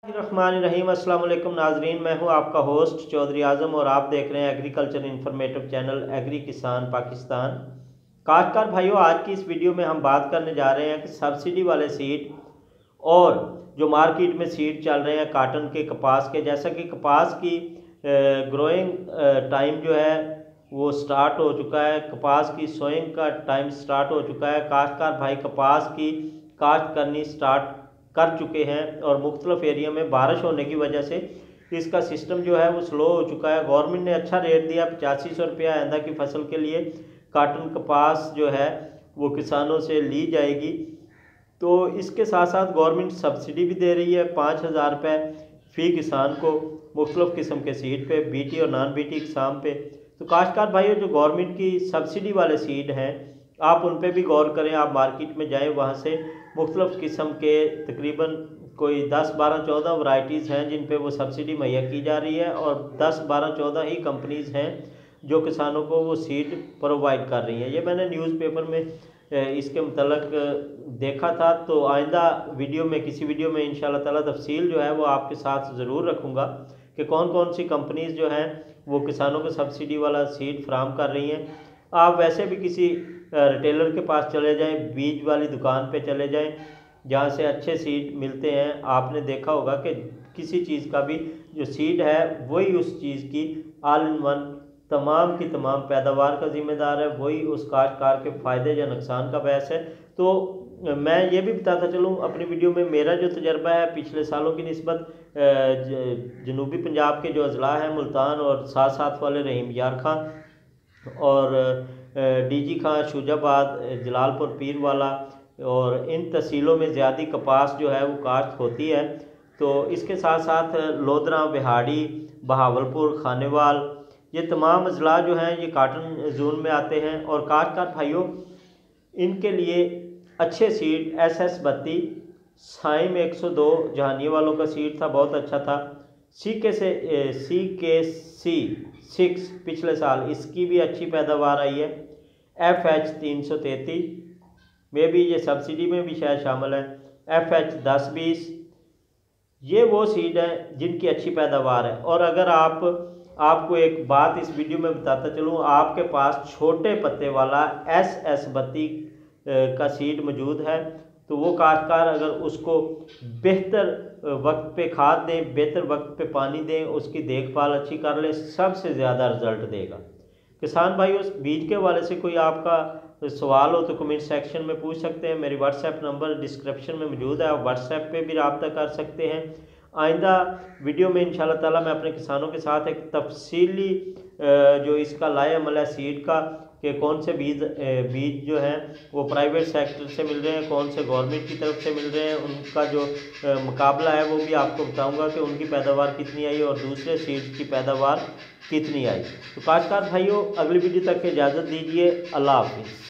रहीम अस्सलाम वालेकुम नाजरीन, मैं हूं आपका होस्ट चौधरी आज़म और आप देख रहे हैं एग्रीकल्चर इन्फॉर्मेटिव चैनल एग्री किसान पाकिस्तान। काश्तकार भाइयों, आज की इस वीडियो में हम बात करने जा रहे हैं कि सब्सिडी वाले सीड और जो मार्केट में सीड चल रहे हैं काटन के, कपास के। जैसा कि कपास की ग्रोइंग टाइम जो है वो स्टार्ट हो चुका है, कपास की सोइंग का टाइम स्टार्ट हो चुका है। काश्तकार भाई कपास की काश्त करनी स्टार्ट कर चुके हैं और मुख्तलिफ एरिया में बारिश होने की वजह से इसका सिस्टम जो है वो स्लो हो चुका है। गवर्नमेंट ने अच्छा रेट दिया, 8500 रुपया आइंदा की फसल के लिए काटन कपास जो है वो किसानों से ली जाएगी। तो इसके साथ साथ गवर्नमेंट सब्सिडी भी दे रही है 5000 रुपये फ़ी किसान को मुख्तलिफ किस्म के सीड पे, बीटी और नॉन बीटी किसाम पे। तो काश्तकार भाइयों, जो गवर्नमेंट की सब्सिडी वाले सीड हैं आप उन पर भी गौर करें। आप मार्केट में जाएँ, वहाँ से मुख्तलिफ किस्म के तकरीबन कोई 10, 12, 14 वैरायटीज़ हैं जिन पे वो सब्सिडी मुहैया की जा रही है और 10, 12, 14 ही कंपनीज़ हैं जो किसानों को वो सीड प्रोवाइड कर रही हैं। ये मैंने न्यूज़पेपर में इसके मतलब देखा था। तो आइंदा वीडियो में, किसी वीडियो में इंशाल्लाह ताला तफसील जो है वो आपके साथ ज़रूर रखूँगा कि कौन कौन सी कंपनीज़ जो हैं वो किसानों को सब्सिडी वाला सीड फराहम कर रही हैं। आप वैसे भी किसी रिटेलर के पास चले जाएं, बीज वाली दुकान पे चले जाएं जहाँ से अच्छे सीड मिलते हैं। आपने देखा होगा कि किसी चीज़ का भी जो सीड है वही उस चीज़ की ऑल इन वन तमाम की तमाम पैदावार का ज़िम्मेदार है, वही उस काश्तकार के फ़ायदे या नुकसान का बहस है। तो मैं ये भी बताता चलूँ अपनी वीडियो में, मेरा जो तजर्बा है पिछले सालों की निस्बत जनूबी पंजाब के जो अजला हैं मुल्तान और साथ साथ वाले रहीम यार खां और डीजी खां, शुजाबाद, जलालपुर, पीरवाला और इन तहसीलों में ज़्यादा कपास जो है वो काश्त होती है। तो इसके साथ साथ लोधरा, बिहाड़ी, बहावलपुर, खानेवाल, ये तमाम अजला जो हैं ये काटन जोन में आते हैं। और काश्तकार भाइयों, इनके लिए अच्छे सीड SS 32, साइम 102 जहानिया वालों का सीड था, बहुत अच्छा था। CKC 6 पिछले साल इसकी भी अच्छी पैदावार आई है। FH 333 में भी ये सब्सिडी में भी शायद शामिल है। FH 1020 ये वो सीड हैं जिनकी अच्छी पैदावार है। और अगर आपको एक बात इस वीडियो में बताता चलूँ, आपके पास छोटे पत्ते वाला SS 32 का सीड मौजूद है तो वो काश्तकार अगर उसको बेहतर वक्त पे खाद दें, बेहतर वक्त पे पानी दें, उसकी देखभाल अच्छी कर लें, सबसे ज़्यादा रिजल्ट देगा। किसान भाई, उस बीज के हवाले से कोई आपका सवाल हो तो कमेंट सेक्शन में पूछ सकते हैं। मेरी व्हाट्सएप नंबर डिस्क्रिप्शन में मौजूद है, आप व्हाट्सएप पे भी रब्ता कर सकते हैं। आइंदा वीडियो में इंशाल्लाह ताला मैं अपने किसानों के साथ एक तफसीली जो इसका लाए अमल है सीड का, कि कौन से बीज जो हैं वो प्राइवेट सेक्टर से मिल रहे हैं, कौन से गवर्नमेंट की तरफ से मिल रहे हैं, उनका जो मुकाबला है वो भी आपको बताऊंगा कि उनकी पैदावार कितनी आई और दूसरे सीड्स की पैदावार कितनी आई। तो काश्तकार भाइयों, अगली वीडियो तक इजाज़त दीजिए। अल्लाह हाफिज़।